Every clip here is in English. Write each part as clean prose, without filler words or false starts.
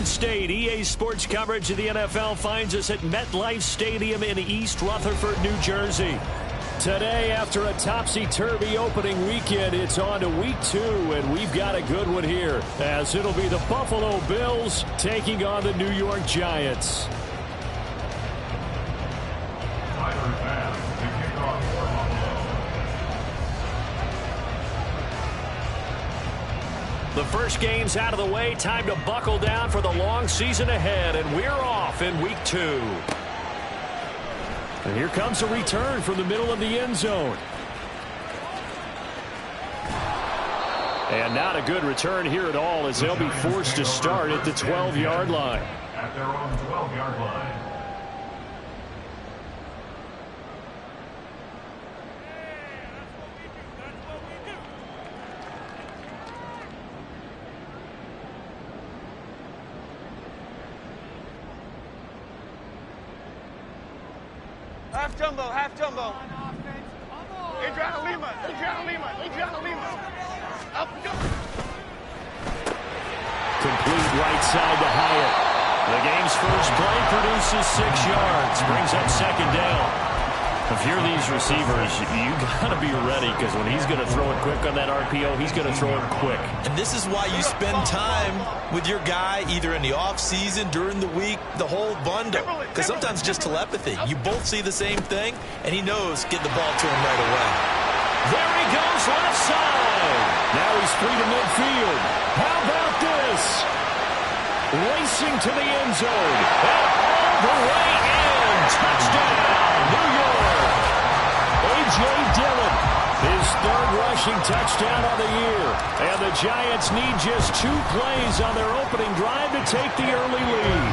State. EA Sports coverage of the NFL finds us at MetLife Stadium in East Rutherford, New Jersey. Today, after a topsy-turvy opening weekend, it's on to week 2, and we've got a good one here, as it'll be the Buffalo Bills taking on the New York Giants. The first game's out of the way. Time to buckle down for the long season ahead, and we're off in week 2. And here comes a return from the middle of the end zone. And not a good return here at all, as they'll be forced to start at the 12-yard line. At their own 12-yard line. Half jumbo. Adriana Lima. Up and go. Complete right side to Hyatt. The game's first play produces 6 yards. Brings up second down. If you're these receivers, you got to be ready, because when he's going to throw it quick on that RPO, he's going to throw it quick. And this is why you spend time with your guy, either in the offseason, during the week, the whole bundle. Because sometimes just telepathy. You both see the same thing, and he knows get the ball to him right away. There he goes, left side. Now he's free to midfield. How about this? Racing to the end zone. And all the way in. Touchdown, New York. A.J. Dillon, his third rushing touchdown of the year. And the Giants need just 2 plays on their opening drive to take the early lead.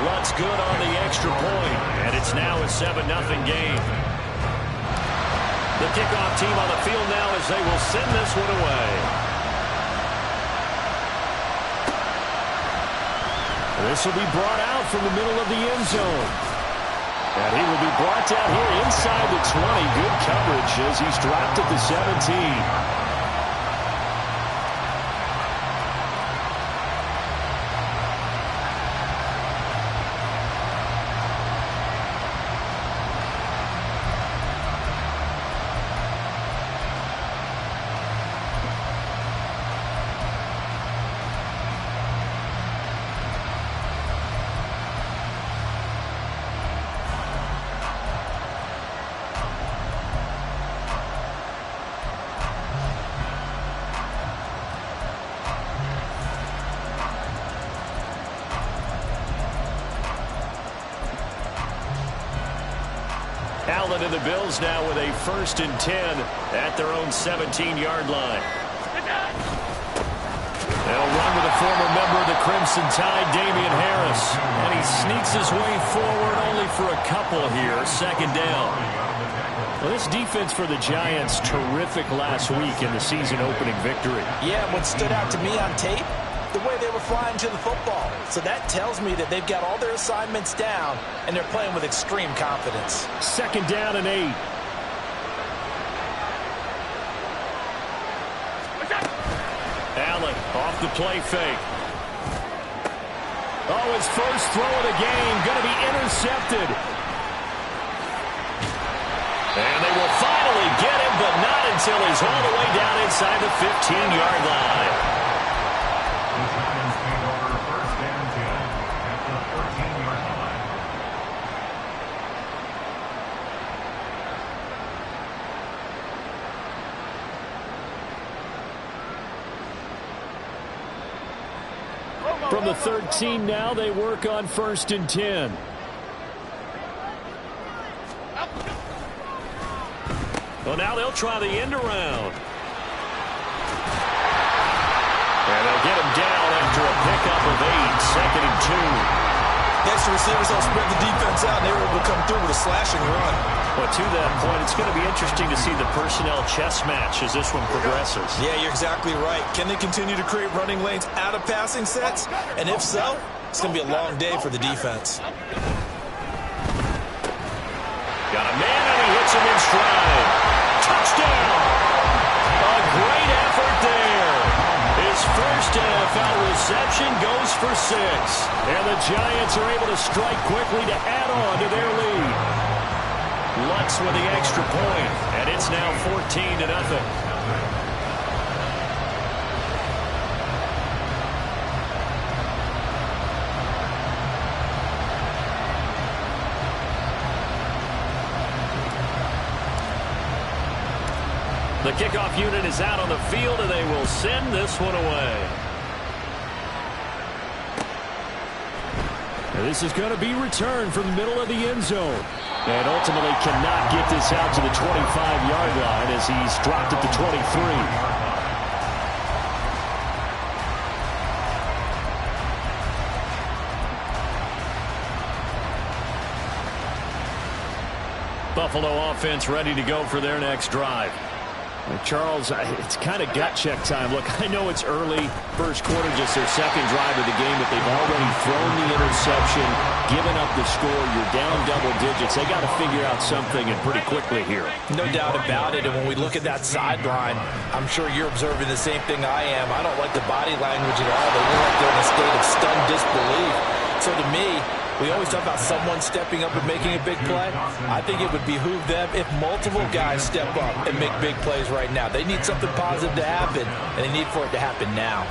Luck's good on the extra point, and it's now a 7-0 game. The kickoff team on the field now as they will send this one away. This will be brought out from the middle of the end zone. And he will be brought down here inside the 20. Good coverage as he's dropped at the 17. Allen and the Bills now with a 1st and 10 at their own 17-yard line. They'll run with a former member of the Crimson Tide, Damian Harris. And he sneaks his way forward only for a couple here. 2nd down. Well, this defense for the Giants, terrific last week in the season-opening victory. Yeah, what stood out to me on tape, the way they were flying to the football. So that tells me that they've got all their assignments down, and they're playing with extreme confidence. 2nd down and 8. Allen off the play fake. Oh, his first throw of the game going to be intercepted. And they will finally get him, but not until he's all the way down inside the 15-yard line. The Giants take over 1st and 10 at the 13-yard line. From the 13 now, they work on 1st and 10. Well, now they'll try the end around. And they'll get him down after a pickup of 8, 2nd and 2. Next, the receivers will spread the defense out, and they were able to come through with a slashing run. Well, to that point, it's going to be interesting to see the personnel chess match as this one progresses. Yeah, you're exactly right. Can they continue to create running lanes out of passing sets? And if so, it's going to be a long day for the defense. Got a man, and he hits him in stride. Touchdown! A great effort there. His first NFL reception goes for 6. And the Giants are able to strike quickly to add on to their lead. Lutz with the extra point, and it's now 14-0. The kickoff unit is out on the field, and they will send this one away. And this is going to be returned from the middle of the end zone. And ultimately cannot get this out to the 25-yard line as he's dropped at the 23. Buffalo offense ready to go for their next drive. Charles, it's kind of gut check time. Look, I know it's early, first quarter, just their second drive of the game, but they've already thrown the interception, given up the score. You're down double digits. They got to figure out something, and pretty quickly here. No doubt about it, and when we look at that sideline, I'm sure you're observing the same thing I am. I don't like the body language at all. They look like they're in a state of stunned disbelief. So to me, we always talk about someone stepping up and making a big play. I think it would behoove them if multiple guys step up and make big plays right now. They need something positive to happen, and they need for it to happen now.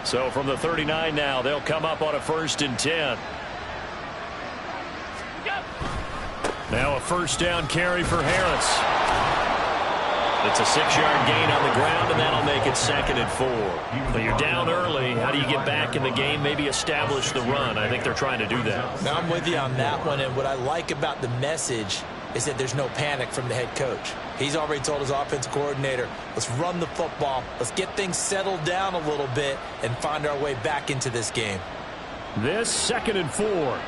So from the 39 now, they'll come up on a 1st and 10. Now a first down carry for Harris. It's a 6-yard gain on the ground, and that'll make it 2nd and 4. But you're down early. How do you get back in the game, maybe establish the run? I think they're trying to do that. Now I'm with you on that one, and what I like about the message is that there's no panic from the head coach. He's already told his offensive coordinator, let's run the football, let's get things settled down a little bit and find our way back into this game. This 2nd and 4.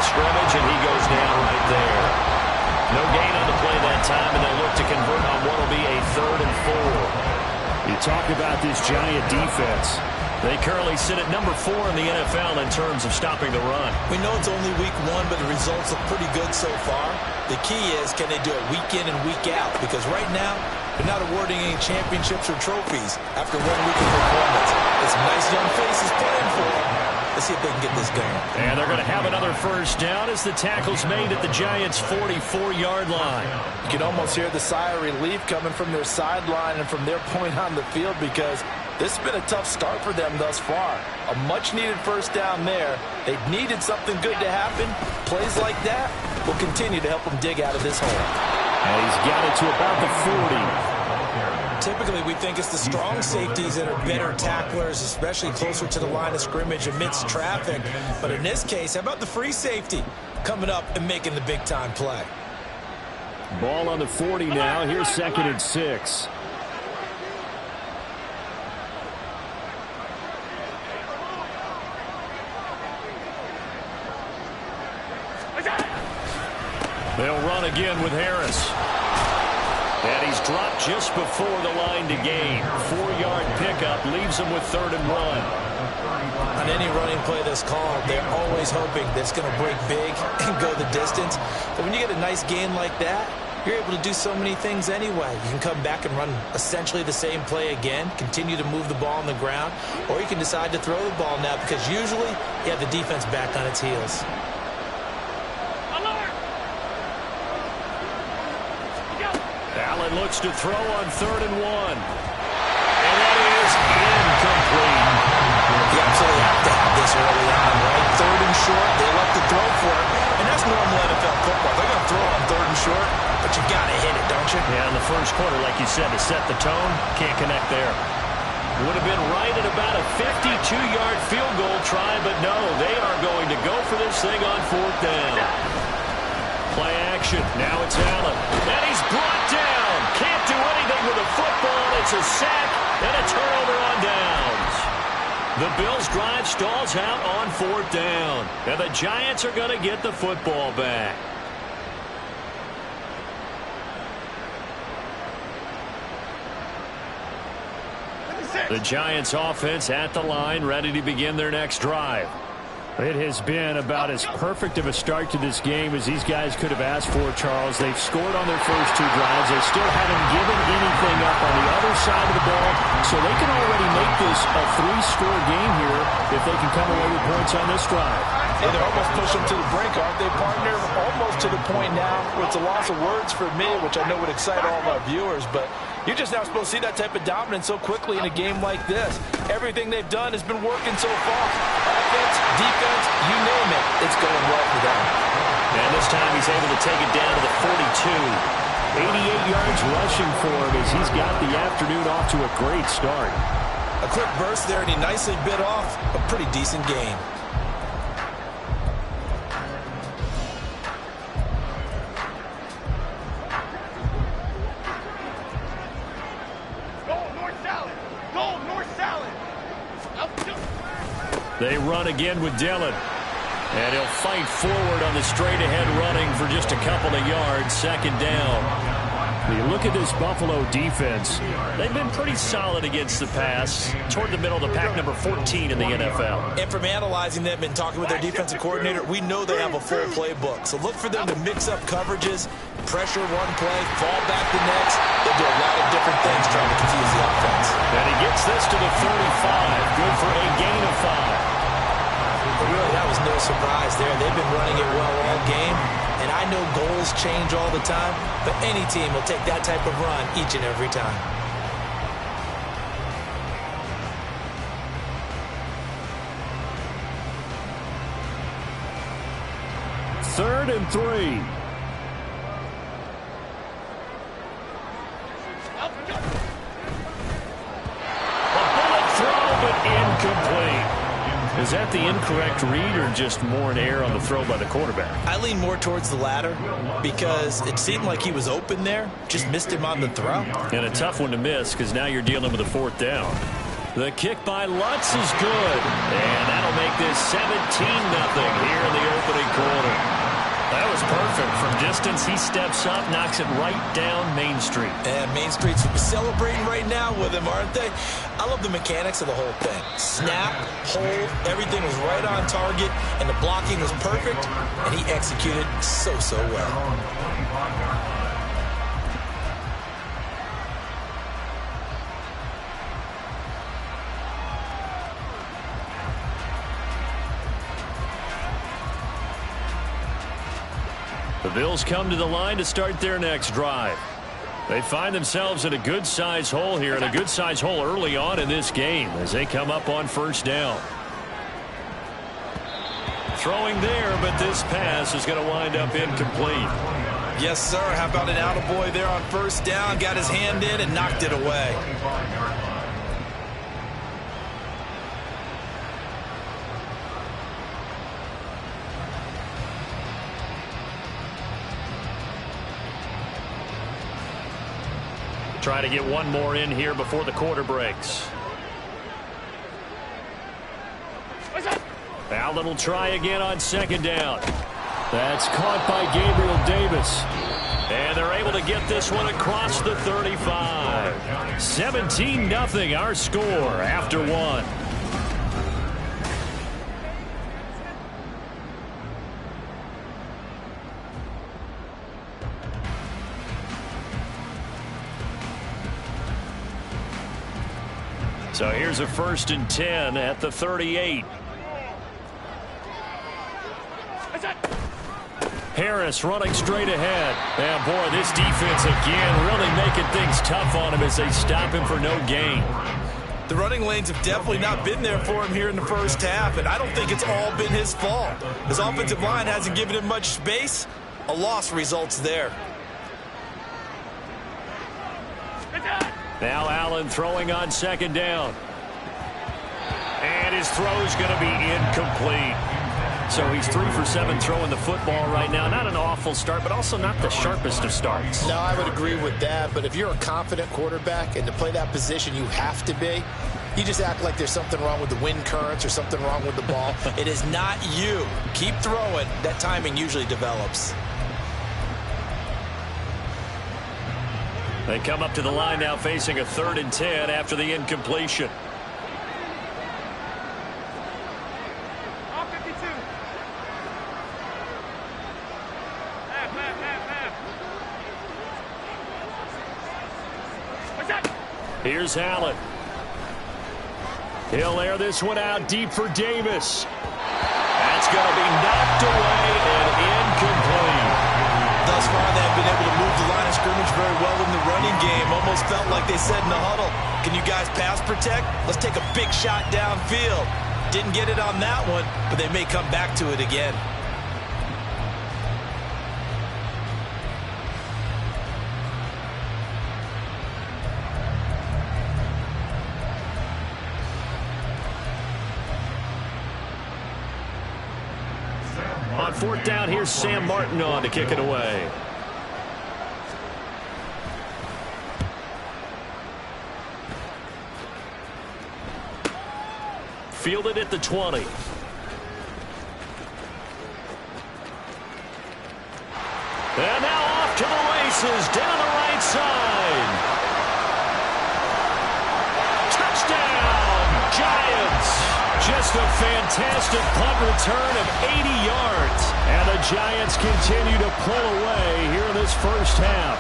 Scrimmage, and he goes down right there. No gain on the play that time, and they'll look to convert on what will be a 3rd and 4. You talk about this Giant defense. They currently sit at number 4 in the NFL in terms of stopping the run. We know it's only week 1, but the results look pretty good so far. The key is, can they do it week in and week out? Because right now, they're not awarding any championships or trophies after 1 week of performance. There's some nice young faces playing for them. Let's see if they can get this going. And they're going to have another first down as the tackle's made at the Giants' 44-yard line. You can almost hear the sigh of relief coming from their sideline and from their point on the field because this has been a tough start for them thus far. A much-needed first down there. They needed something good to happen. Plays like that will continue to help them dig out of this hole. And he's got it to about the 40. Typically, we think it's the strong safeties that are better tacklers, especially closer to the line of scrimmage amidst traffic. But in this case, how about the free safety coming up and making the big-time play? Ball on the 40 now. Here's 2nd and 6. They'll run again with Harris. And he's dropped just before the line to gain. 4-yard pickup leaves him with 3rd and 1. On any running play that's called, they're always hoping that it's going to break big and go the distance. But when you get a nice gain like that, you're able to do so many things anyway. You can come back and run essentially the same play again, continue to move the ball on the ground, or you can decide to throw the ball now because usually you have the defense back on its heels. Allen looks to throw on 3rd and 1. And that is incomplete. You absolutely have to have this early on, right? 3rd and short, they love to throw for it. And that's normal NFL football. They're going to throw on 3rd and short, but you got to hit it, don't you? Yeah, in the first quarter, like you said, to set the tone, can't connect there. Would have been right at about a 52-yard field goal try, but no, they are going to go for this thing on 4th down. Play action. Now it's Allen. And he's brought down. Can't do anything with the football. It's a sack and a turnover on downs. The Bills' drive stalls out on 4th down. And the Giants are going to get the football back. The Giants offense at the line, ready to begin their next drive. It has been about as perfect of a start to this game as these guys could have asked for, Charles. They've scored on their first 2 drives. They still haven't given anything up on the other side of the ball, so they can already make this a 3-score game here if they can come away with points on this drive. Yeah, they're almost pushing them to the brink, aren't they, partner? Almost to the point now where it's a loss of words for me, which I know would excite all of our viewers, but you're just now supposed to see that type of dominance so quickly in a game like this. Everything they've done has been working so far. Offense, defense, you name it, it's going well for them. And this time he's able to take it down to the 42. 88 yards rushing for him as he's got the afternoon off to a great start. A quick burst there, and he nicely bit off a pretty decent gain. They run again with Dillon. And he'll fight forward on the straight-ahead running for just a couple of yards. Second down. You look at this Buffalo defense. They've been pretty solid against the pass. Toward the middle of the pack, number 14 in the NFL. And from analyzing them and talking with their defensive coordinator, we know they have a full playbook. So look for them to mix up coverages, pressure one play, fall back the next. They'll do a lot of different things trying to confuse the offense. And he gets this to the 35. Good for a gain of 5. Really, that was no surprise there. They've been running it well all game. And I know goals change all the time, but any team will take that type of run each and every time. Third and 3. A bullet throw, but incomplete. Is that the incorrect read or just more an error on the throw by the quarterback? I lean more towards the latter because it seemed like he was open there, just missed him on the throw. And a tough one to miss because now you're dealing with a 4th down. The kick by Lutz is good. And that'll make this 17-0 here in the opening quarter. That was perfect. From distance, he steps up, knocks it right down Main Street. And Main Street's celebrating right now with him, aren't they? I love the mechanics of the whole thing. Snap, hold, everything was right on target, and the blocking was perfect, and he executed so well. The Bills come to the line to start their next drive. They find themselves in a good-sized hole here, and a good-sized hole early on in this game as they come up on first down. Throwing there, but this pass is going to wind up incomplete. Yes, sir. How about an attaboy there on first down? Got his hand in and knocked it away. Try to get one more in here before the quarter breaks. Allen will try again on second down. That's caught by Gabriel Davis. And they're able to get this one across the 35. 17-0 our score after 1. So here's a 1st and 10 at the 38. Harris running straight ahead. And boy, this defense again really making things tough on him as they stop him for no gain. The running lanes have definitely not been there for him here in the first half, and I don't think it's all been his fault. His offensive line hasn't given him much space. A loss results there. Now Allen throwing on second down. And his throw's going to be incomplete. So he's 3 for 7 throwing the football right now. Not an awful start, but also not the sharpest of starts. No, I would agree with that. But if you're a confident quarterback and to play that position you have to be, you just act like there's something wrong with the wind currents or something wrong with the ball. It is not you. Keep throwing. That timing usually develops. They come up to the line now facing a 3rd and 10 after the incompletion. All 52. What's that? Here's Allen. He'll air this one out deep for Davis. That's going to be knocked away and incomplete. Thus far, they have been able to move the line of scrimmage very well in the running game. Almost felt like they said in the huddle, can you guys pass protect? Let's take a big shot downfield. Didn't get it on that one, but they may come back to it again. On 4th down, here's Sam Martin on to kick it away. Fielded at the 20. And now off to the races down the right side. Touchdown, Giants. Just a fantastic punt return of 80 yards. And the Giants continue to pull away here in this first half.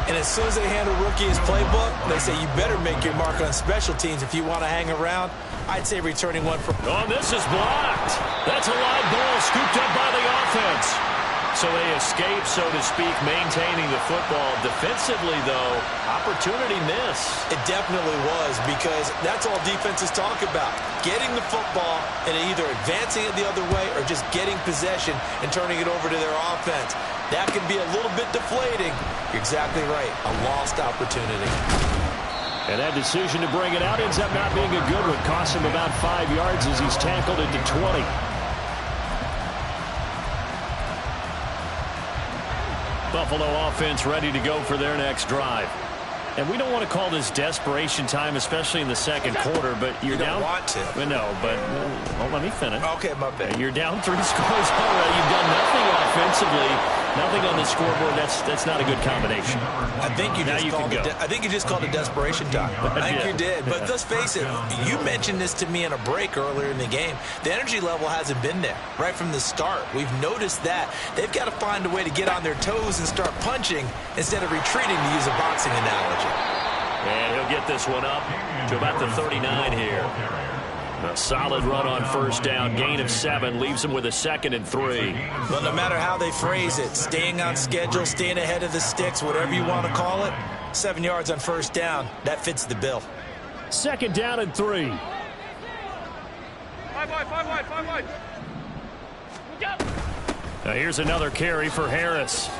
And as soon as they hand a rookie his playbook, they say you better make your mark on special teams if you want to hang around. I'd say returning one for... Oh, this is blocked. That's a live ball scooped up by the offense. So they escape, so to speak, maintaining the football. Defensively, though, opportunity miss. It definitely was, because that's all defenses talk about. Getting the football and either advancing it the other way or just getting possession and turning it over to their offense. That can be a little bit deflating. You're exactly right. A lost opportunity. And that decision to bring it out ends up not being a good one. Costs him about 5 yards as he's tackled into 20. Buffalo offense ready to go for their next drive. And we don't want to call this desperation time, especially in the second quarter, but you're down. You don't want to. No, but well, let me finish. Okay, my bad. You're down 3 scores already. You've done nothing offensively, nothing on the scoreboard. That's not a good combination. I think you just called it desperation time. I think you did. But let's face it, you mentioned this to me in a break earlier in the game. The energy level hasn't been there right from the start. We've noticed that. They've got to find a way to get on their toes and start punching instead of retreating, to use a boxing analogy. And he'll get this one up to about the 39 here. A solid run on 1st down. Gain of 7 leaves him with a 2nd and 3. But no matter how they phrase it, staying on schedule, staying ahead of the sticks, whatever you want to call it, 7 yards on 1st down, that fits the bill. 2nd down and 3. 5 wide. Now here's another carry for Harris.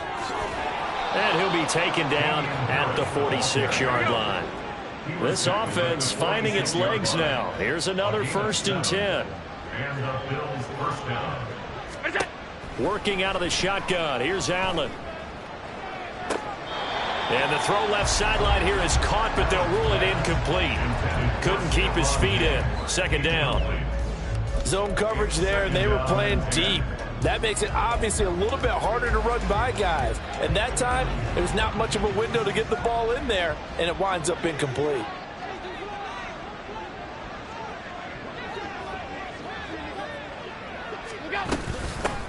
And he'll be taken down at the 46-yard line. This offense finding its legs now. Here's another 1st and 10. And the Bills' 1st down. Working out of the shotgun. Here's Allen. And the throw left sideline here is caught, but they'll rule it incomplete. Couldn't keep his feet in. 2nd down. Zone coverage there, and they were playing deep. That makes it obviously a little bit harder to run by guys. And that time, there's not much of a window to get the ball in there, and it winds up incomplete.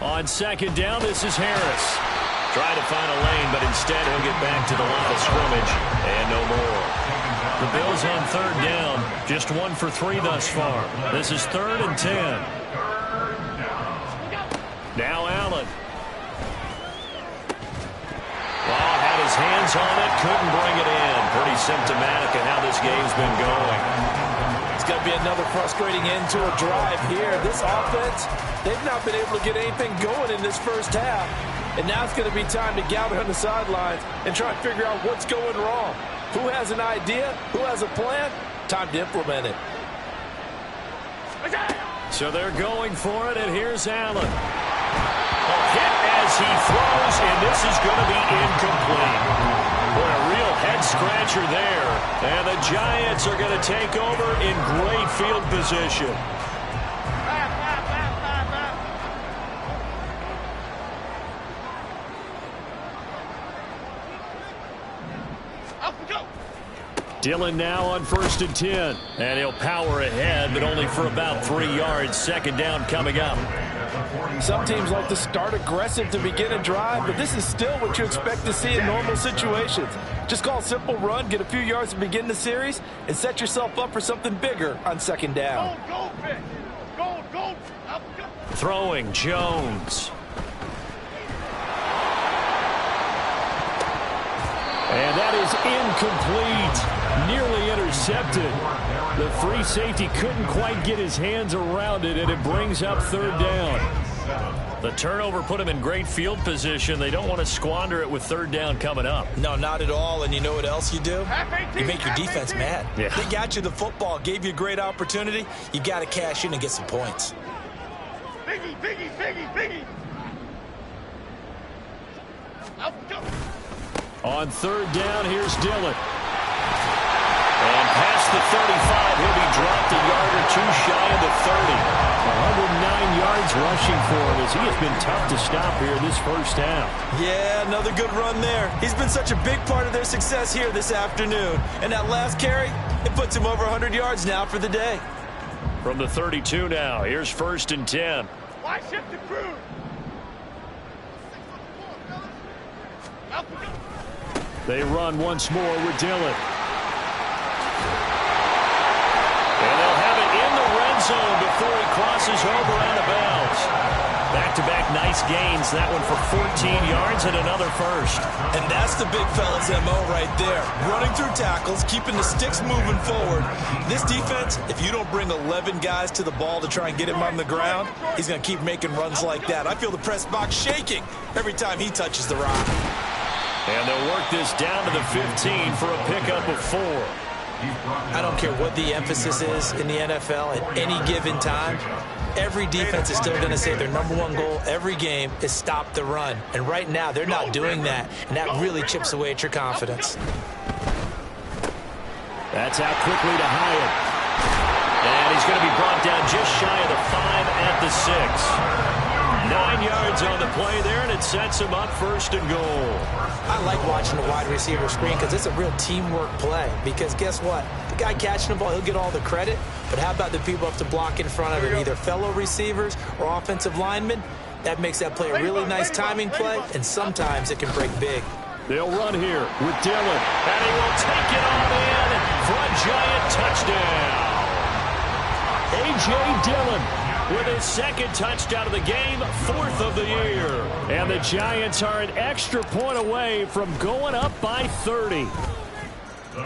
On 2nd down, this is Harris. Trying to find a lane, but instead he'll get back to the line of scrimmage, and no more. The Bills on 3rd down, just 1 for 3 thus far. This is 3rd and 10. Now Allen. Well, had his hands on it, couldn't bring it in. Pretty symptomatic of how this game's been going. It's going to be another frustrating end to a drive here. This offense, they've not been able to get anything going in this first half. And now it's going to be time to gather on the sidelines and try and figure out what's going wrong. Who has an idea? Who has a plan? Time to implement it. So they're going for it, and here's Allen. Hit as he throws, and this is going to be incomplete. Boy, a real head-scratcher there. And the Giants are going to take over in great field position. Dillon now on 1st and 10. And he'll power ahead, but only for about 3 yards. 2nd down coming up. Some teams like to start aggressive to begin a drive, but this is still what you expect to see in normal situations. Just call a simple run, get a few yards to begin the series, and set yourself up for something bigger on 2nd down. Throwing Jones. And that is incomplete. Nearly intercepted. The free safety couldn't quite get his hands around it, and it brings up 3rd down. The turnover put him in great field position. They don't want to squander it with 3rd down coming up. No, not at all. And you know what else you do? You make your defense mad. Yeah. They got you the football, gave you a great opportunity. You got to cash in and get some points. Biggie. On 3rd down, here's Dillon. And past the 35, he'll be dropped a yard or 2 shy of the 30. 109 yards rushing for him as he has been tough to stop here this first half. Yeah, another good run there. He's been such a big part of their success here this afternoon. And that last carry, it puts him over 100 yards now for the day. From the 32 now, here's 1st and 10. Why shift the crew? They run once more with Dillon. And they'll have it in the red zone before he crosses over out of bounds. Back-to-back nice gains. That one for 14 yards and another first. And that's the big fella's MO right there. Running through tackles, keeping the sticks moving forward. This defense, if you don't bring 11 guys to the ball to try and get him on the ground, he's going to keep making runs like that. I feel the press box shaking every time he touches the rock. And they'll work this down to the 15 for a pickup of 4. I don't care what the emphasis is in the NFL at any given time. Every defense is still going to say their #1 goal every game is stop the run. And right now, they're not doing that, and that really chips away at your confidence. That's out quickly to Hyatt. And he's going to be brought down just shy of the 5 at the 6. 9 yards on the play there, and it sets him up 1st and goal. I like watching the wide receiver screen because it's a real teamwork play. Because guess what? The guy catching the ball, he'll get all the credit. But how about the people up to block in front of him, either fellow receivers or offensive linemen? That makes that play a really nice timing play, and sometimes it can break big. They'll run here with Dillon. And he will take it on in for a giant touchdown. A.J. Dillon with his 2nd touchdown of the game, 4th of the year. And the Giants are an extra point away from going up by 30.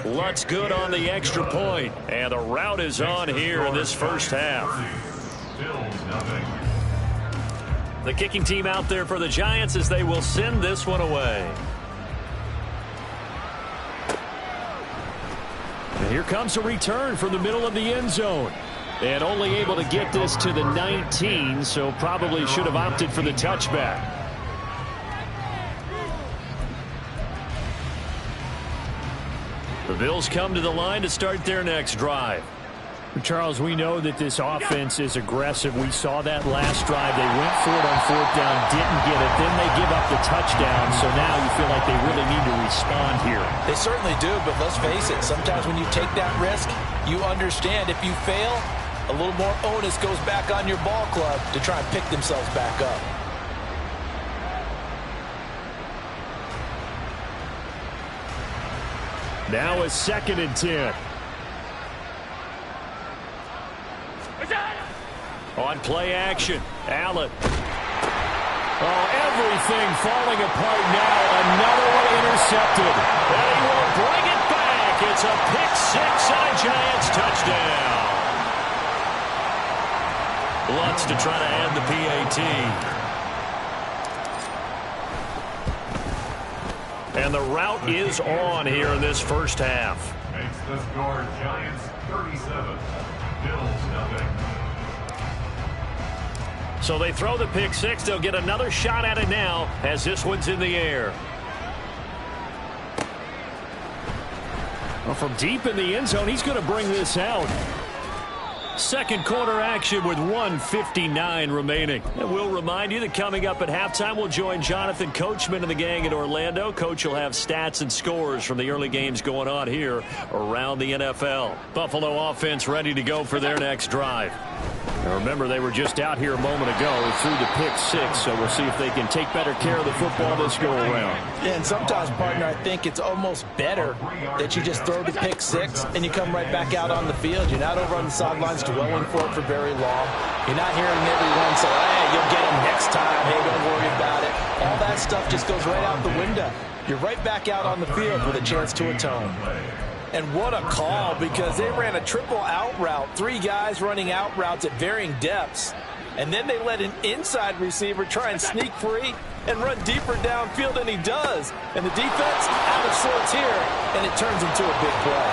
Lutz good on the extra point. And the route is on here in this first half. The kicking team out there for the Giants as they will send this one away. And here comes a return from the middle of the end zone. And only able to get this to the 19, so probably should have opted for the touchback. The Bills come to the line to start their next drive. Charles, we know that this offense is aggressive. We saw that last drive. They went for it on 4th down, didn't get it. Then they give up the touchdown, so now you feel like they really need to respond here. They certainly do, but let's face it. Sometimes when you take that risk, you understand if you fail, a little more onus goes back on your ball club to try and pick themselves back up. Now a 2nd and 10. On play action, Allen. Oh, everything falling apart now. Another one intercepted. And he will bring it back. It's a pick 6 and a Giants touchdown. Lutz to try to add the PAT. And the route is on here in this first half. Makes the score Giants 37, Bills 0. So they throw the pick 6. They'll get another shot at it now as this one's in the air. Well, from deep in the end zone, he's going to bring this out. Second quarter action with 1:59 remaining. And we'll remind you that coming up at halftime, we'll join Jonathan Coachman and the gang in Orlando. Coach will have stats and scores from the early games going on here around the NFL. Buffalo offense ready to go for their next drive. Now remember, they were just out here a moment ago through the pick 6, so we'll see if they can take better care of the football this go-around. Yeah, and sometimes, partner, I think it's almost better that you just throw the pick 6 and you come right back out on the field. You're not over on the sidelines dwelling for it for very long. You're not hearing everyone say, hey, you'll get him next time. Hey, don't worry about it. All that stuff just goes right out the window. You're right back out on the field with a chance to atone. And what a call, because they ran a triple out route. 3 guys running out routes at varying depths. And then they let an inside receiver try and sneak free and run deeper downfield, and he does. And the defense out of sorts here, and it turns into a big play.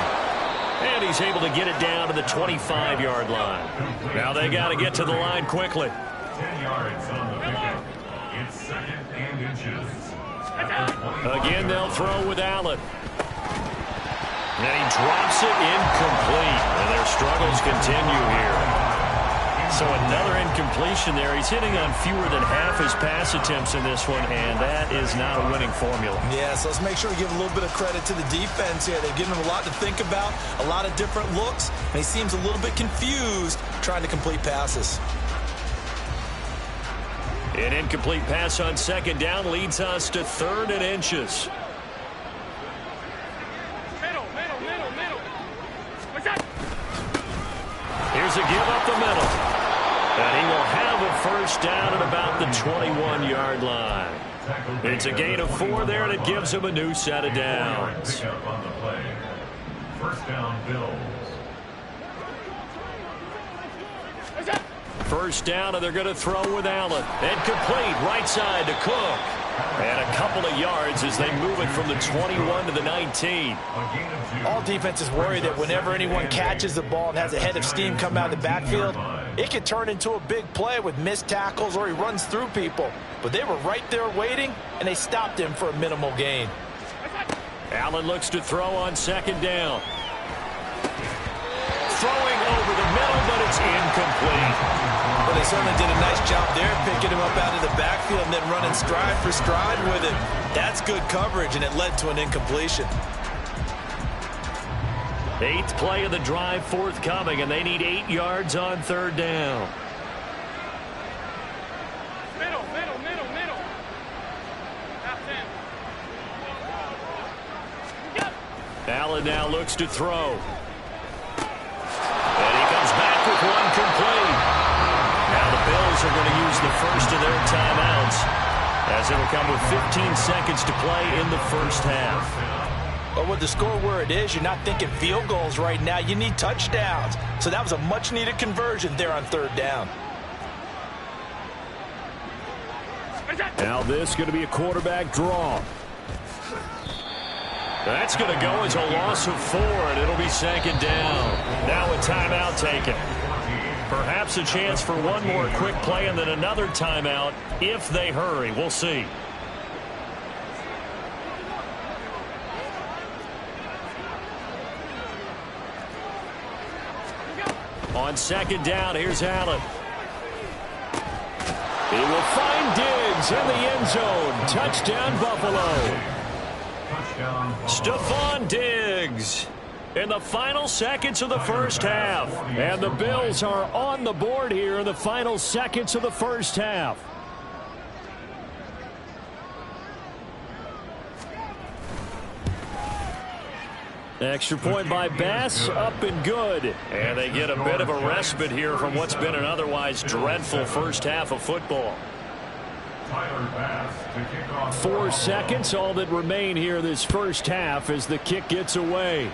And he's able to get it down to the 25-yard line. Now they got to get to the line quickly. 10 yards on the pickup. It's 2nd and inches. Again, they'll throw with Allen. And he drops it incomplete. And their struggles continue here. So another incompletion there. He's hitting on fewer than half his pass attempts in this one, and that is not a winning formula. Yeah, so let's make sure we give a little bit of credit to the defense here. They've given him a lot to think about, a lot of different looks, and he seems a little bit confused trying to complete passes. An incomplete pass on 2nd down leads us to 3rd and inches. Here's a give up the middle. And he will have a first down at about the 21-yard line. It's a gain of 4 there, and it gives him a new set of downs. On the play. First down, Bills. First down, and they're going to throw with Allen. And complete, right side to Cook. And a couple of yards as they move it from the 21 to the 19. All defenses worry that whenever anyone catches the ball and has a head of steam come out of the backfield, it can turn into a big play with missed tackles or he runs through people. But they were right there waiting, and they stopped him for a minimal gain. Allen looks to throw on 2nd down. Throwing over the middle, but it's incomplete. But they certainly did a nice job there, picking him up out of the backfield and then running stride for stride with it. That's good coverage, and it led to an incompletion. 8th play of the drive forthcoming, and they need 8 yards on 3rd down. Middle. Allen now looks to throw. And he comes back with one complete. Now the Bills are going to use the first of their timeouts, as it'll come with 15 seconds to play in the first half. But with the score where it is, you're not thinking field goals right now. You need touchdowns. So that was a much-needed conversion there on 3rd down. Now this is going to be a quarterback draw. That's going to go as a loss of 4, and it'll be 2nd down. Now a timeout taken. Perhaps a chance for one more quick play and then another timeout if they hurry. We'll see. On 2nd down, here's Allen. He will find Diggs in the end zone. Touchdown, Buffalo. Stephon Diggs in the final seconds of the first half. And the Bills are on the board here in the final seconds of the first half. Extra point by Bass, up and good. And they get a bit of a respite here from what's been an otherwise dreadful first half of football. 4 seconds, all that remain here this first half as the kick gets away.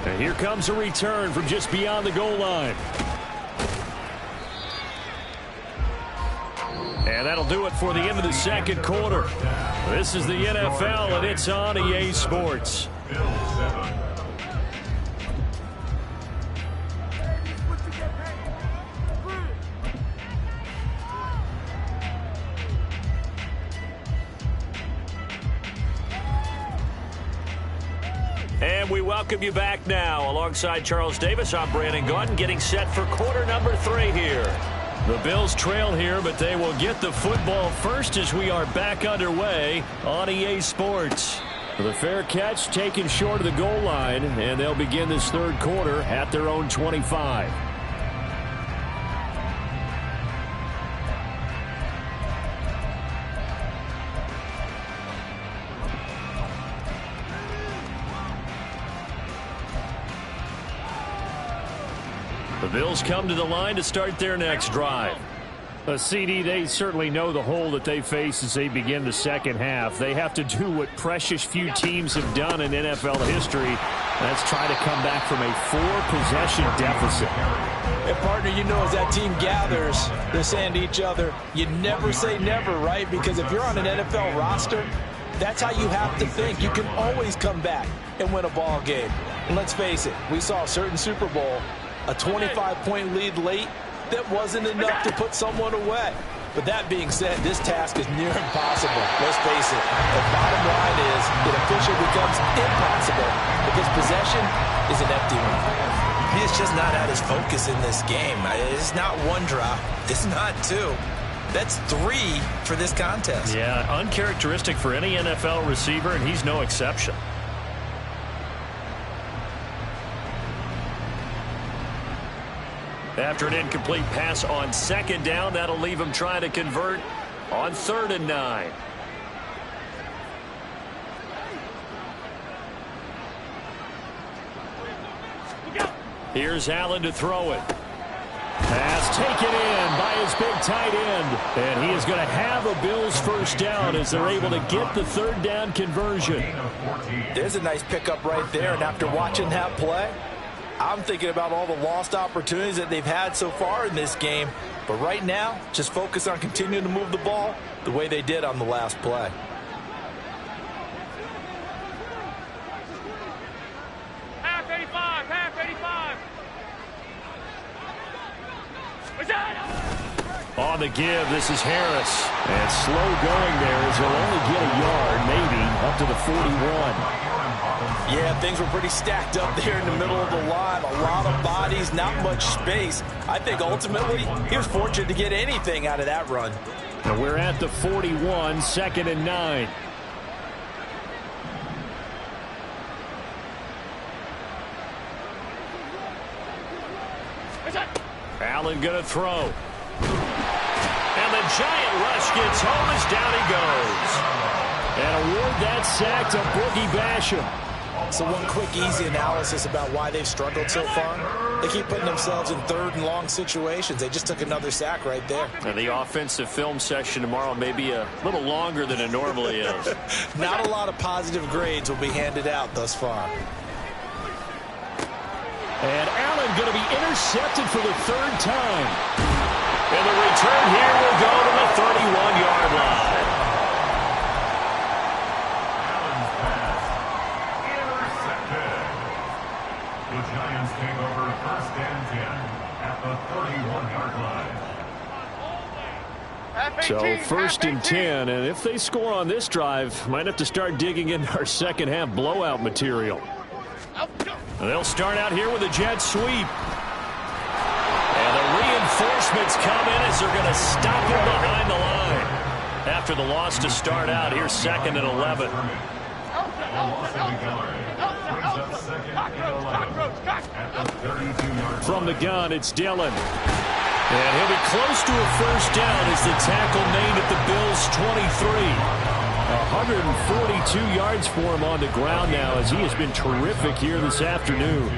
And here comes a return from just beyond the goal line. And that'll do it for the end of the second quarter. This is the NFL, and it's on EA Sports. And we welcome you back now. Alongside Charles Davis, I'm Brandon Gaudin, getting set for quarter number 3 here. The Bills trail here, but they will get the football first as we are back underway on EA Sports. The fair catch taken short of the goal line, and they'll begin this third quarter at their own 25. The Bills come to the line to start their next drive. CD, they certainly know the hole that they face as they begin the second half. They have to do what precious few teams have done in NFL history. That's try to come back from a 4-possession deficit. And, partner, you know, as that team gathers, they're saying to each other, you never say never, right? Because if you're on an NFL roster, that's how you have to think. You can always come back and win a ball game. And let's face it, we saw a certain Super Bowl, a 25-point lead late, that wasn't enough to put someone away. But that being said, this task is near impossible. Let's face it. The bottom line is it officially becomes impossible because possession is an empty one. He's just not at his focus in this game. It's not one drop. It's not two. That's 3 for this contest. Yeah, uncharacteristic for any NFL receiver, and he's no exception. After an incomplete pass on second down, that'll leave him trying to convert on 3rd and 9. Here's Allen to throw it. Pass taken in by his big tight end. And he is going to have a Bills first down as they're able to get the 3rd down conversion. There's a nice pickup right there, and after watching that play, I'm thinking about all the lost opportunities that they've had so far in this game. But right now, just focus on continuing to move the ball the way they did on the last play. Half 85, half 85. On the give, this is Harris. And slow going there as he'll only get a yard, maybe, up to the 41. Yeah, things were pretty stacked up there in the middle of the line. A lot of bodies, not much space. I think ultimately he was fortunate to get anything out of that run. And we're at the 41, 2nd and 9. Allen going to throw. And the giant rush gets home as down he goes. And award that sack to Boogie Basham. So one quick, easy analysis about why they've struggled so far. They keep putting themselves in 3rd and long situations. They just took another sack right there. And the offensive film session tomorrow may be a little longer than it normally is. Not a lot of positive grades will be handed out thus far. And Allen going to be intercepted for the 3rd time. And the return here will go to the 31-yard line. The Giants take over 1st and 10 at the 31-yard line. So 1st and 10, and if they score on this drive, might have to start digging into our second half blowout material. And they'll start out here with a jet sweep. And the reinforcements come in as they're going to stop him behind the line. After the loss to start out, here's 2nd and 11. From the gun, it's Dillon. And he'll be close to a first down as the tackle made at the Bills' 23. 142 yards for him on the ground now as he has been terrific here this afternoon.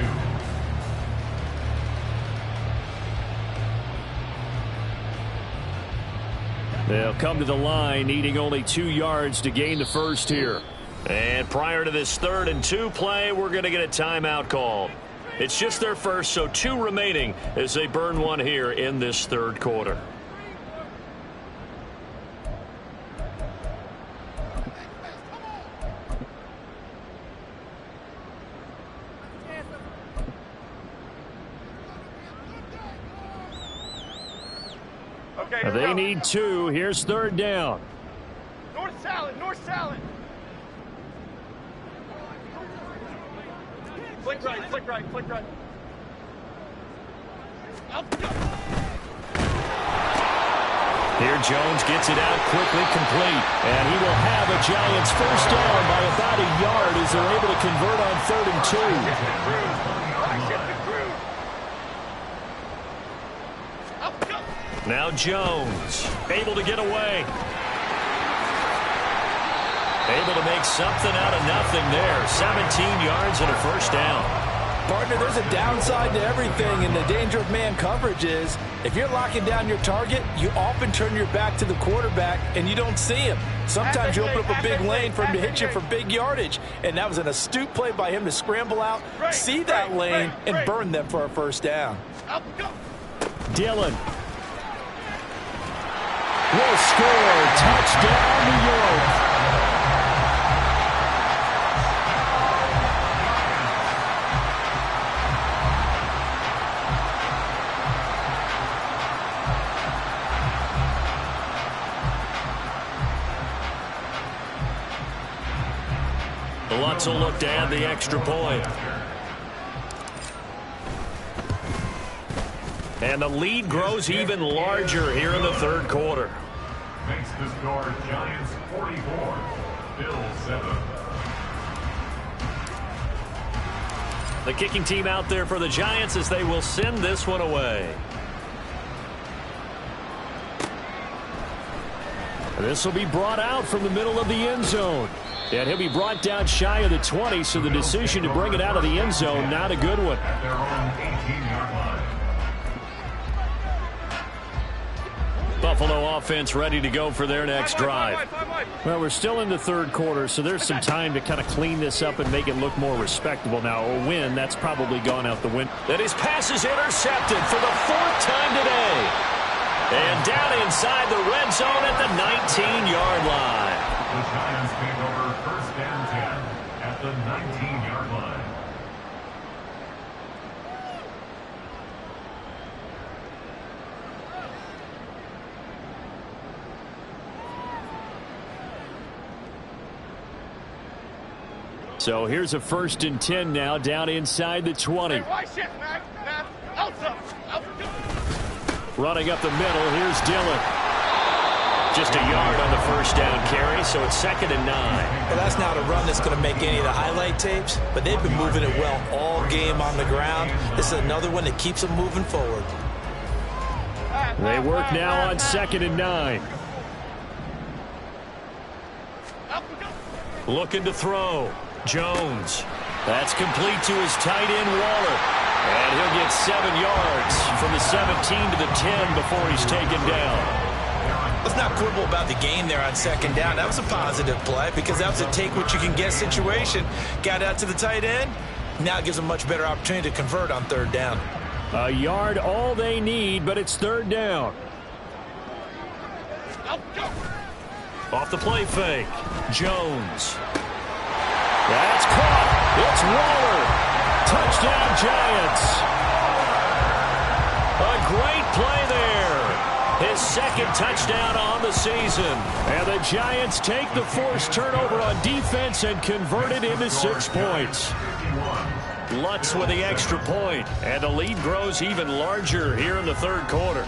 They'll come to the line needing only 2 yards to gain the first here. And prior to this 3rd and 2 play, we're going to get a timeout called. It's just their first, so 2 remaining as they burn one here in this 3rd quarter. Okay, They need 2. Here's 3rd down. North salad, north salad. Flick right, flick right, flick right. Here Jones gets it out quickly, complete. And he will have a Giants first down by about a yard as they're able to convert on 3rd and 2. Now Jones, able to get away. Able to make something out of nothing there. 17 yards and a first down. Partner, there's a downside to everything, and the danger of man coverage is if you're locking down your target, you often turn your back to the quarterback and you don't see him. Sometimes you open up a big lane for him to hit you for big yardage, and that was an astute play by him to scramble out, see that lane, and burn them for a first down. Dillon will score. Touchdown, New York. Lutz will look to add the extra point. And the lead grows even larger here in the 3rd quarter. Makes the score Giants 44, Bills 7. The kicking team out there for the Giants as they will send this one away. This will be brought out from the middle of the end zone. And he'll be brought down shy of the 20, so the decision to bring it out of the end zone, not a good one. At their own 18-yard line. Buffalo offense ready to go for their next drive. Well, we're still in the 3rd quarter, so there's some time to kind of clean this up and make it look more respectable. Now, a win, that's probably gone out the window. That his pass is intercepted for the 4th time today. And down inside the red zone at the 19-yard line. The Giants take over 1st and 10 at the 19-yard line. So here's a 1st and 10 now down inside the 20. Running up the middle, here's Dillon. Just a yard on the first down carry, so it's 2nd and 9. Well, that's not a run that's going to make any of the highlight tapes, but they've been moving it well all game on the ground. This is another one that keeps them moving forward. They work now on 2nd and 9. Looking to throw. Jones. That's complete to his tight end, Waller. And he'll get 7 yards from the 17 to the 10 before he's taken down. Let's not quibble about the game there on 2nd down. That was a positive play because that was a take-what-you-can-get situation. Got out to the tight end. Now it gives them a much better opportunity to convert on 3rd down. A yard all they need, but it's 3rd down. Off the play fake. Jones. That's caught. It's Waller. Touchdown, Giants. A great play there. His 2nd touchdown on the season. And the Giants take the forced turnover on defense and convert it into 6 points. Lutz with the extra point. And the lead grows even larger here in the 3rd quarter.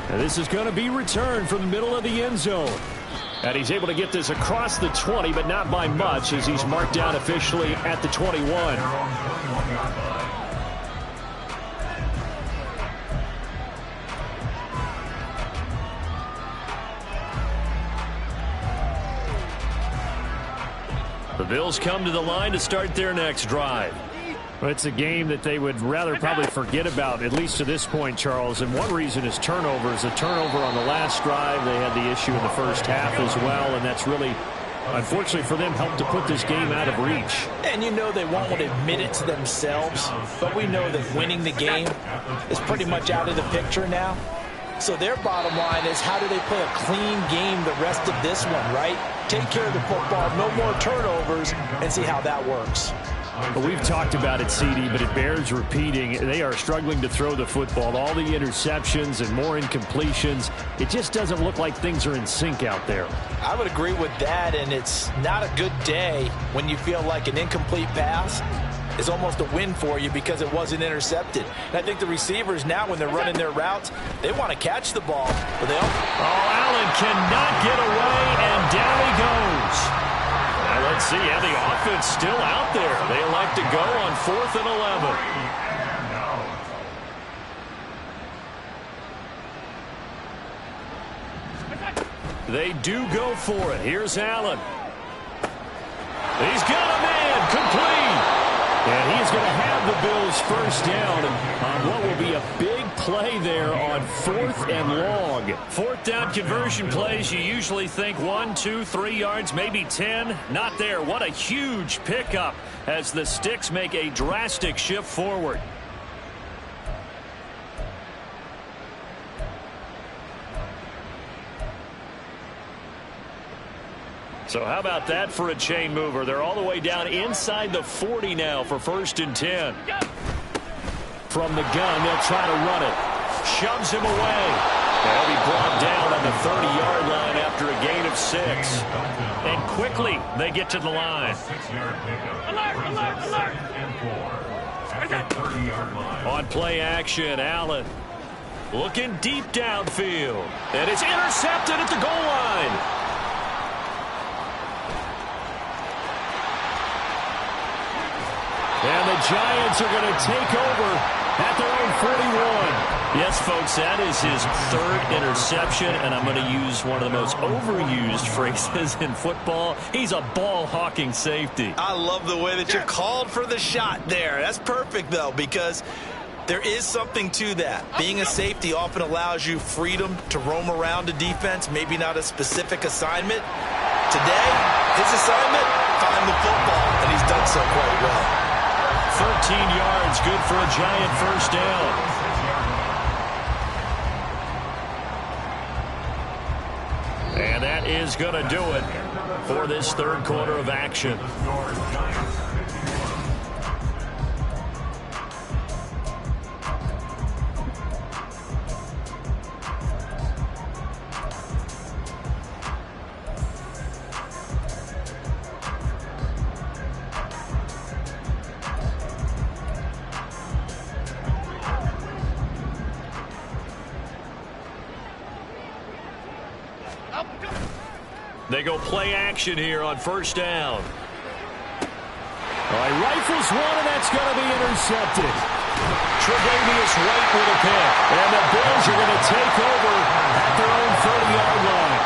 And this is going to be returned from the middle of the end zone. And he's able to get this across the 20, but not by much, as he's marked down officially at the 21. The Bills come to the line to start their next drive. Well, it's a game that they would rather probably forget about, at least to this point, Charles. And one reason is turnovers. A turnover on the last drive. They had the issue in the first half as well, and that's really, unfortunately for them, helped to put this game out of reach. And you know they won't want to admit it to themselves, but we know that winning the game is pretty much out of the picture now. So their bottom line is, how do they play a clean game the rest of this one, right? Take care of the football, no more turnovers, and see how that works. Well, we've talked about it, CD, but it bears repeating. They are struggling to throw the football. All the interceptions and more incompletions. It just doesn't look like things are in sync out there. I would agree with that, and it's not a good day when you feel like an incomplete pass is almost a win for you because it wasn't intercepted. And I think the receivers now, when they're running their routes, they want to catch the ball. But they don't. Oh, Allen cannot get away, and down he goes. Now let's see how the offense still out there. They elect to go on 4th and 11. They do go for it. Here's Allen. He's got a man complete. And he's going to have the Bills first down on what will be a big play there on 4th and long. 4th down conversion plays, you usually think 1, 2, 3 yards, maybe 10. Not there. What a huge pickup as the Sticks make a drastic shift forward. So how about that for a chain mover? They're all the way down inside the 40 now for 1st and 10. From the gun, they'll try to run it. Shoves him away. They'll be brought down on the 30-yard line after a gain of 6. And quickly, they get to the line. On play action, Allen looking deep downfield. And it's intercepted at the goal line. And the Giants are going to take over at their own 41. Yes, folks, that is his 3rd interception, and I'm going to use one of the most overused phrases in football. He's a ball-hawking safety. I love the way that you called for the shot there. That's perfect, though, because there is something to that. Being a safety often allows you freedom to roam around a defense, maybe not a specific assignment. Today, his assignment, find the football, and he's done so quite well. 13 yards, good for a Giant first down. And that is going to do it for this 3rd quarter of action. They go play action here on 1st down. All right, rifles one, and that's going to be intercepted. Tre'Davious White with a pick. And the Bills are going to take over at their own 30-yard line.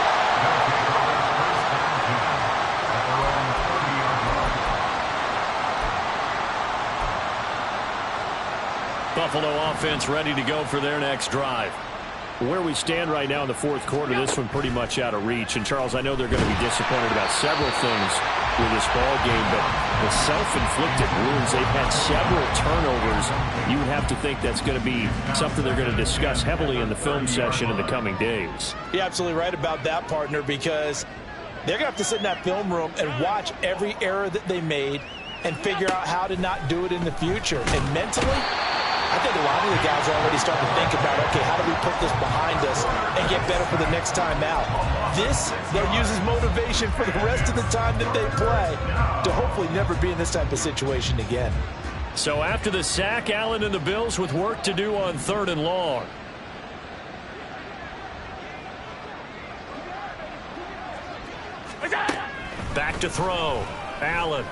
Buffalo offense ready to go for their next drive. Where we stand right now in the 4th quarter, this one pretty much out of reach. And, Charles, I know they're going to be disappointed about several things with this ball game, but the self-inflicted wounds, they've had several turnovers. You would have to think that's going to be something they're going to discuss heavily in the film session in the coming days. You're absolutely right about that, partner, because they're going to have to sit in that film room and watch every error that they made and figure out how to not do it in the future. And mentally, I think a lot of the guys are already starting to think about, okay, how do we put this behind us and get better for the next time out? This, they'll use as motivation for the rest of the time that they play to hopefully never be in this type of situation again. So after the sack, Allen and the Bills with work to do on 3rd and long. Back to throw. Allen.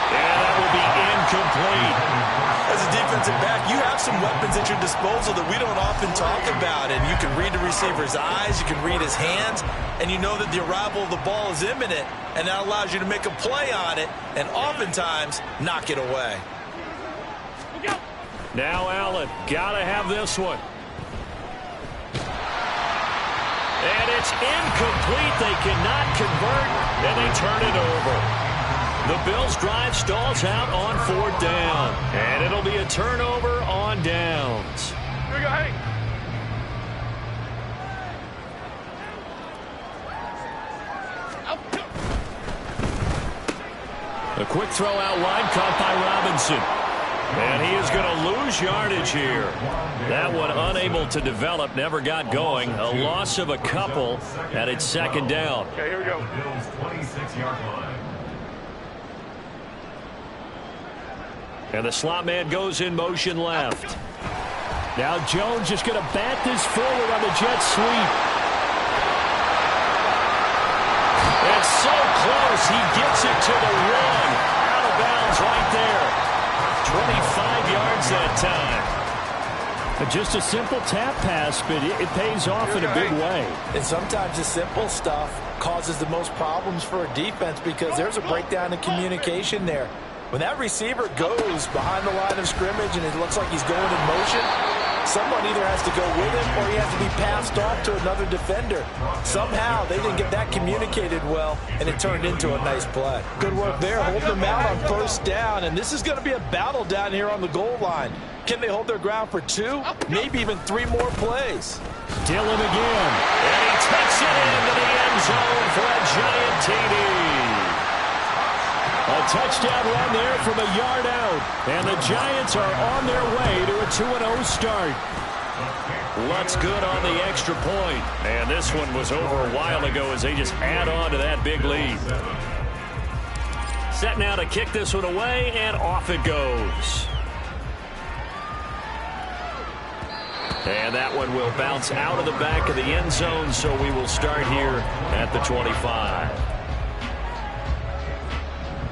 And that will be incomplete. As a defensive back, you have some weapons at your disposal that we don't often talk about. And you can read the receiver's eyes, you can read his hands, and you know that the arrival of the ball is imminent, and that allows you to make a play on it and oftentimes knock it away. Now Allen, gotta have this one. And it's incomplete. They cannot convert, and they turn it over. The Bills' drive stalls out on 4th down. And it'll be a turnover on downs. Here we go, hey. A quick throw out wide caught by Robinson. And he is going to lose yardage here. That one unable to develop, never got going. A loss of a couple, and it's second down. Okay, here we go. Bills 26-yard line. And the slot man goes in motion left. Now Jones just going to bat this forward on the jet sweep. It's so close. He gets it to the run. Out of bounds right there. 25 yards that time. Just a simple tap pass, but it pays off in a big way. And sometimes the simple stuff causes the most problems for a defense because there's a breakdown in communication there. When that receiver goes behind the line of scrimmage and it looks like he's going in motion, someone either has to go with him or he has to be passed off to another defender. Somehow they didn't get that communicated well, and it turned into a nice play. Good work there, holding them out on first down, and this is going to be a battle down here on the goal line. Can they hold their ground for 2, maybe even 3 more plays? Dillon again, and he takes it into the end zone for a giant TD. A touchdown run there from a yard out. And the Giants are on their way to a 2-0 start. Lutz good on the extra point. And this one was over a while ago as they just add on to that big lead. Set now to kick this one away, and off it goes. And that one will bounce out of the back of the end zone, so we will start here at the 25.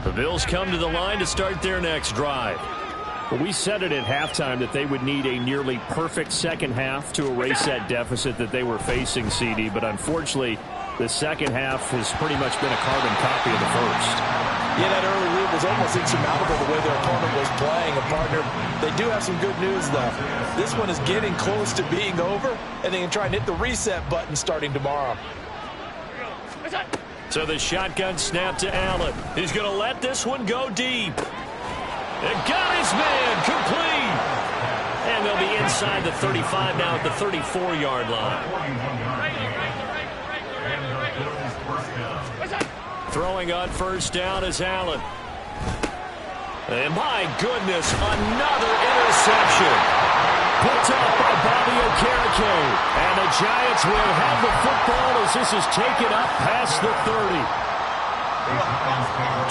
The Bills come to the line to start their next drive. Well, we said it at halftime that they would need a nearly perfect second half to erase that deficit that they were facing, CD. But unfortunately, the second half has pretty much been a carbon copy of the first. Yeah, that early lead was almost insurmountable the way their opponent was playing. And, partner, they do have some good news, though. This one is getting close to being over, and they can try and hit the reset button starting tomorrow. So the shotgun snap to Allen. He's going to let this one go deep. And got his man complete. And they'll be inside the 35 now at the 34-yard line. Throwing on first down is Allen. And my goodness, another interception. Picked up by Bobby Okereke. And the Giants will have the football as this is taken up past the 30.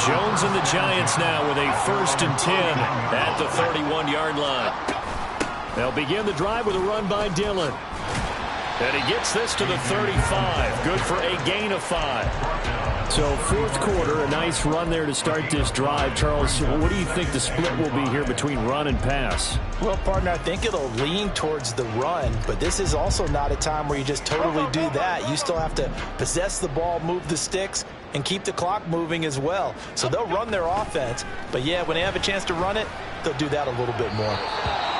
Jones and the Giants now with a 1st and 10 at the 31-yard line. They'll begin the drive with a run by Dillon. And he gets this to the 35. Good for a gain of 5. So fourth quarter, a nice run there to start this drive. Charles, what do you think the split will be here between run and pass? Well, partner, I think it'll lean towards the run, but this is also not a time where you just totally do that. You still have to possess the ball, move the sticks, and keep the clock moving as well. So they'll run their offense, but yeah, when they have a chance to run it, they'll do that a little bit more.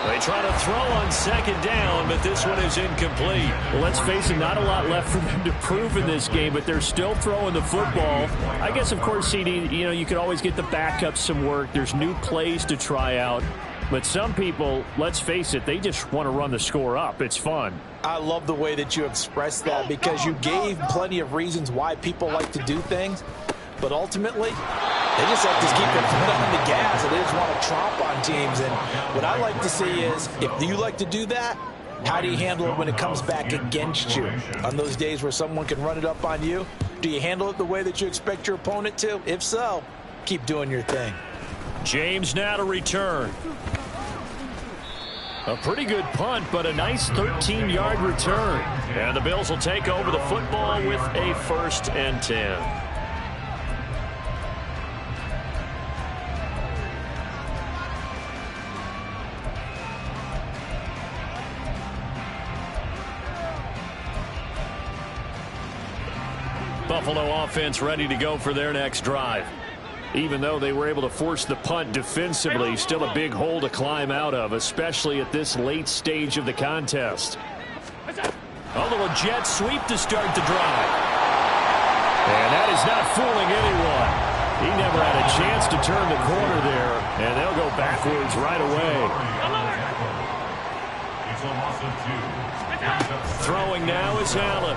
They try to throw on second down, but this one is incomplete. Well, let's face it, not a lot left for them to prove in this game, but they're still throwing the football. I guess, of course, CD, you could always get the backups some work. There's new plays to try out. But some people, let's face it, they just want to run the score up. It's fun. I love the way that you expressed that because you gave plenty of reasons why people like to do things. But ultimately, they just like to keep their foot on the gas, and they just want to tromp on teams. And what I like to see is, if you like to do that, how do you handle it when it comes back against you? On those days where someone can run it up on you, do you handle it the way that you expect your opponent to? If so, keep doing your thing. James now to return. A pretty good punt, but a nice 13-yard return. And the Bills will take over the football with a 1st and 10. Buffalo offense ready to go for their next drive. Even though they were able to force the punt defensively, still a big hole to climb out of, especially at this late stage of the contest. A little jet sweep to start the drive. And that is not fooling anyone. He never had a chance to turn the corner there, and they'll go backwards right away. It's a loss of 2. Throwing now is Allen.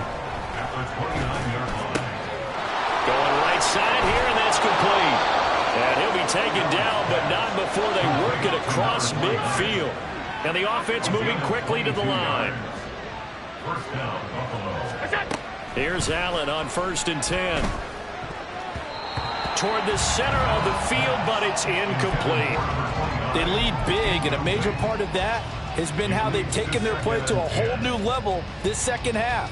At the 29-yard line. Going right side here, and that's complete. And he'll before they work it across midfield. And the offense moving quickly to the line. First down, Buffalo. Here's Allen on 1st and 10. Toward the center of the field, but it's incomplete. They lead big, and a major part of that has been how they've taken their play to a whole new level this second half.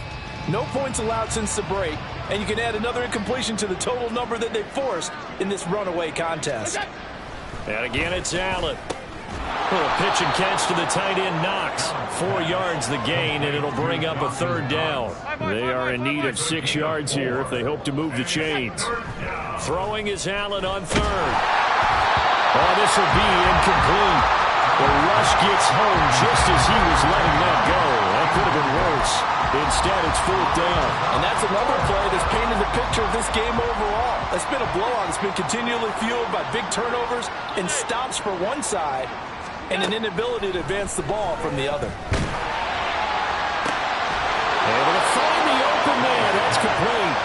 No points allowed since the break, and you can add another incompletion to the total number that they forced in this runaway contest. And again, it's Allen. A pitch and catch to the tight end, Knox. 4 yards the gain, and it'll bring up a 3rd down. They are in need of 6 yards here if they hope to move the chains. Throwing is Allen on 3rd. Oh, this will be incomplete. The rush gets home just as he was letting that go. That could have been worse. Instead, it's 4th down. And that's another play that's painted the picture of this game overall. It's been a blowout. It's been continually fueled by big turnovers and stops for one side and an inability to advance the ball from the other. Able to find the open man. That's complete.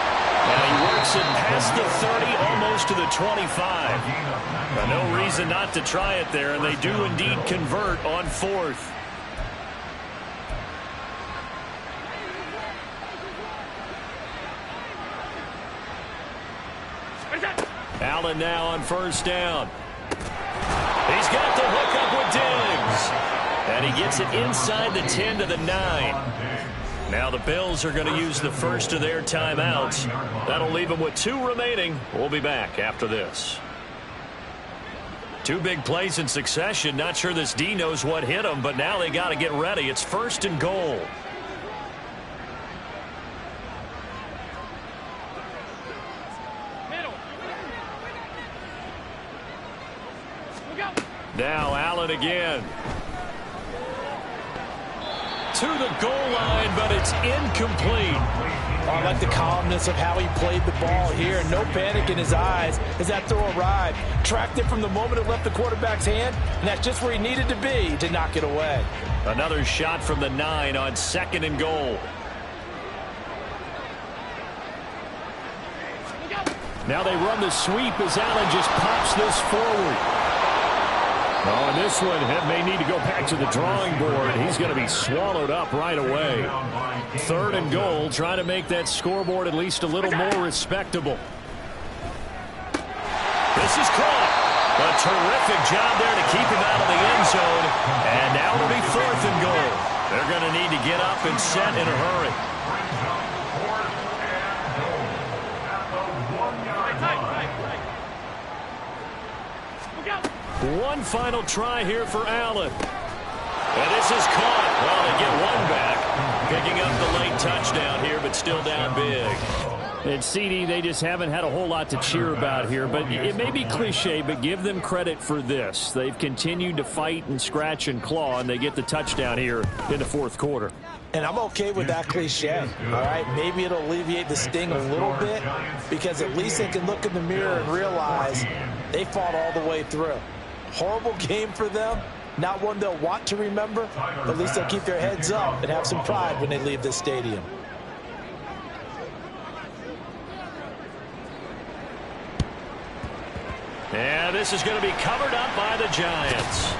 And he works it past the 30, almost to the 25. No reason not to try it there, and they do indeed convert on 4th. Allen now on 1st down. He's got the hook up with Diggs. And he gets it inside the 10 to the 9. Now the Bills are going to use the first of their timeouts. That'll leave them with 2 remaining. We'll be back after this. 2 big plays in succession. Not sure this D knows what hit them, but now they got to get ready. It's 1st and goal. Now Allen again. To the goal line, but it's incomplete. I like the calmness of how he played the ball here. No panic in his eyes as that throw arrived. Tracked it from the moment it left the quarterback's hand, and that's just where he needed to be to knock it away. Another shot from the 9 on 2nd and goal. Now they run the sweep as Allen just pops this forward. Oh, and this one may need to go back to the drawing board. He's going to be swallowed up right away. 3rd and goal, trying to make that scoreboard at least a little more respectable. This is caught. A terrific job there to keep him out of the end zone. And now it'll be 4th and goal. They're going to need to get up and set in a hurry. One final try here for Allen. And this is caught. Well, they get one back. Picking up the late touchdown here, but still down big. And CD, they just haven't had a whole lot to cheer about here. But it may be cliche, but give them credit for this. They've continued to fight and scratch and claw, and they get the touchdown here in the 4th quarter. And I'm okay with that cliche, all right? Maybe it'll alleviate the sting a little bit because at least they can look in the mirror and realize they fought all the way through. Horrible game for them, not one they'll want to remember, but at least they'll keep their heads up and have some pride when they leave this stadium. And this is going to be covered up by the Giants.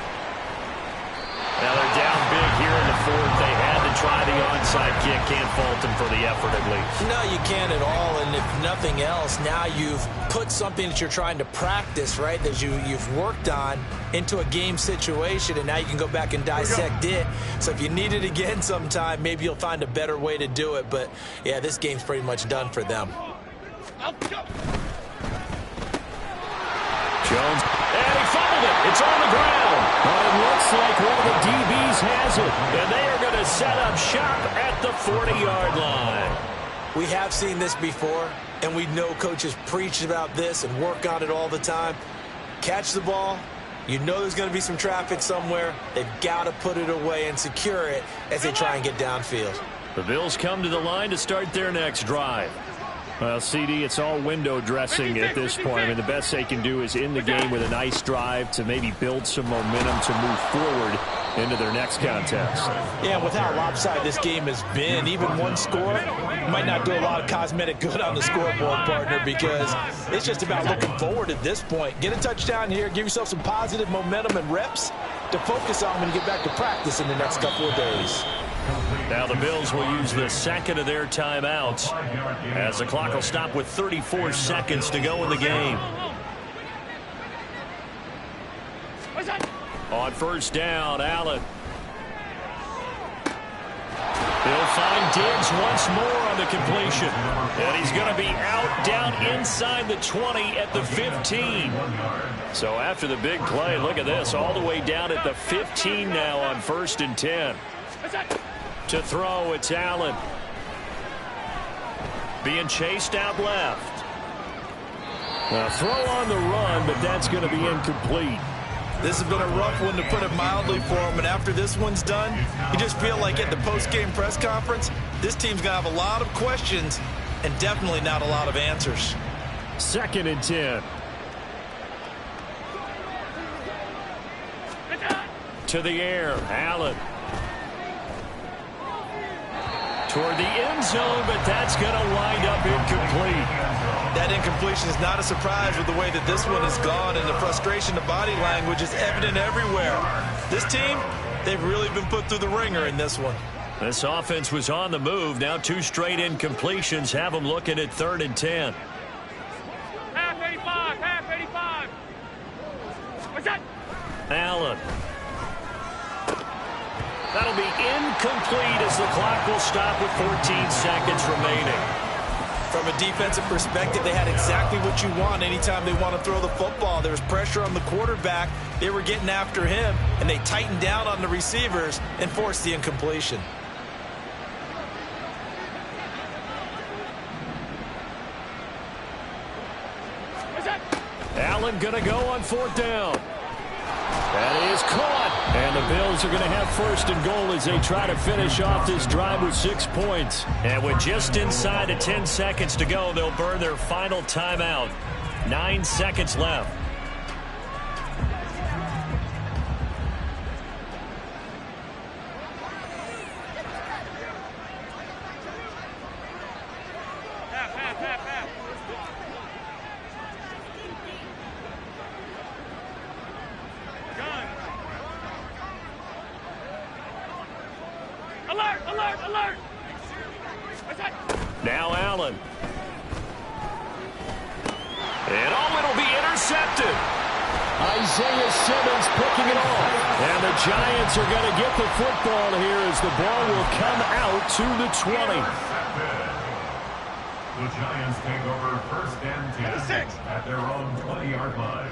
Now they're down big here in the 4th. They had to try the onside kick. Can't fault them for the effort at least. No, you can't at all. And if nothing else, now you've put something that you're trying to practice, right, that you've worked on into a game situation, and now you can go back and dissect it. So if you need it again sometime, maybe you'll find a better way to do it. But, yeah, this game's pretty much done for them. Jones, and he fumbled it. It's on the ground. But it looks like one of the DBs has it. And they are going to set up shop at the 40-yard line. We have seen this before, and we know coaches preach about this and work on it all the time. Catch the ball. You know there's going to be some traffic somewhere. They've got to put it away and secure it as they try and get downfield. The Bills come to the line to start their next drive. Well, CD, it's all window dressing at this point. I mean, the best they can do is in the game with a nice drive to maybe build some momentum to move forward. into their next contest. Yeah, and with how lopsided this game has been, even one score might not do a lot of cosmetic good on the scoreboard, partner, because it's just about looking forward at this point. Get a touchdown here, give yourself some positive momentum and reps to focus on when you get back to practice in the next couple of days. Now the Bills will use the second of their timeouts as the clock will stop with 34 seconds to go in the game. On first down, Allen. He'll find Diggs once more on the completion. And he's going to be out down inside the 20 at the 15. So after the big play, look at this, all the way down at the 15 now on first and 10. To throw, it's Allen. Being chased out left. A throw on the run, but that's going to be incomplete. This has been a rough one, to put it mildly, for him. And after this one's done, you just feel like at the post-game press conference, this team's going to have a lot of questions and definitely not a lot of answers. Second and 10. To the air, Allen. Toward the end zone, but that's going to wind up incomplete. That incompletion is not a surprise with the way that this one has gone, and the frustration, the body language is evident everywhere. This team, they've really been put through the ringer in this one. This offense was on the move. Now 2 straight incompletions have them looking at third and 10. Half 85, half 85. What's that? Allen. That'll be incomplete as the clock will stop with 14 seconds remaining. From a defensive perspective, they had exactly what you want anytime they want to throw the football. There was pressure on the quarterback. They were getting after him, and they tightened down on the receivers and forced the incompletion. Allen going to go on fourth down. That is caught. And the Bills are going to have first and goal as they try to finish off this drive with 6 points. And with just inside of 10 seconds to go, they'll burn their final timeout. 9 seconds left. Alert, alert, alert. Now Allen. And it'll be intercepted. Isaiah Simmons picking it off. And the Giants are going to get the football here as the ball will come out to the 20. The Giants take over first and 10 at their own 20-yard line.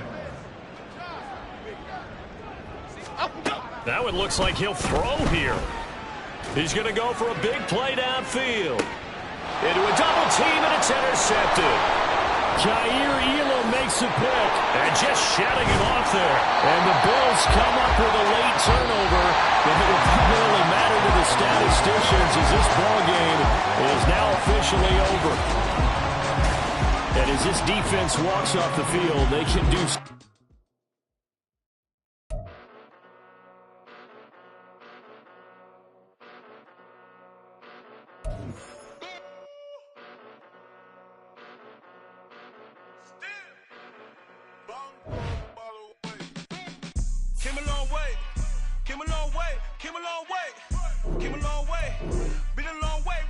Now it looks like he'll throw here. He's going to go for a big play downfield. Into a double team, and it's intercepted. Jair Elam makes a pick, and just shutting him off there. And the Bills come up with a late turnover, but it will primarily matter to the statisticians as this ball game is now officially over. And as this defense walks off the field, they can do Came a long way, came a long way, came a long way, came a long way, been a long way.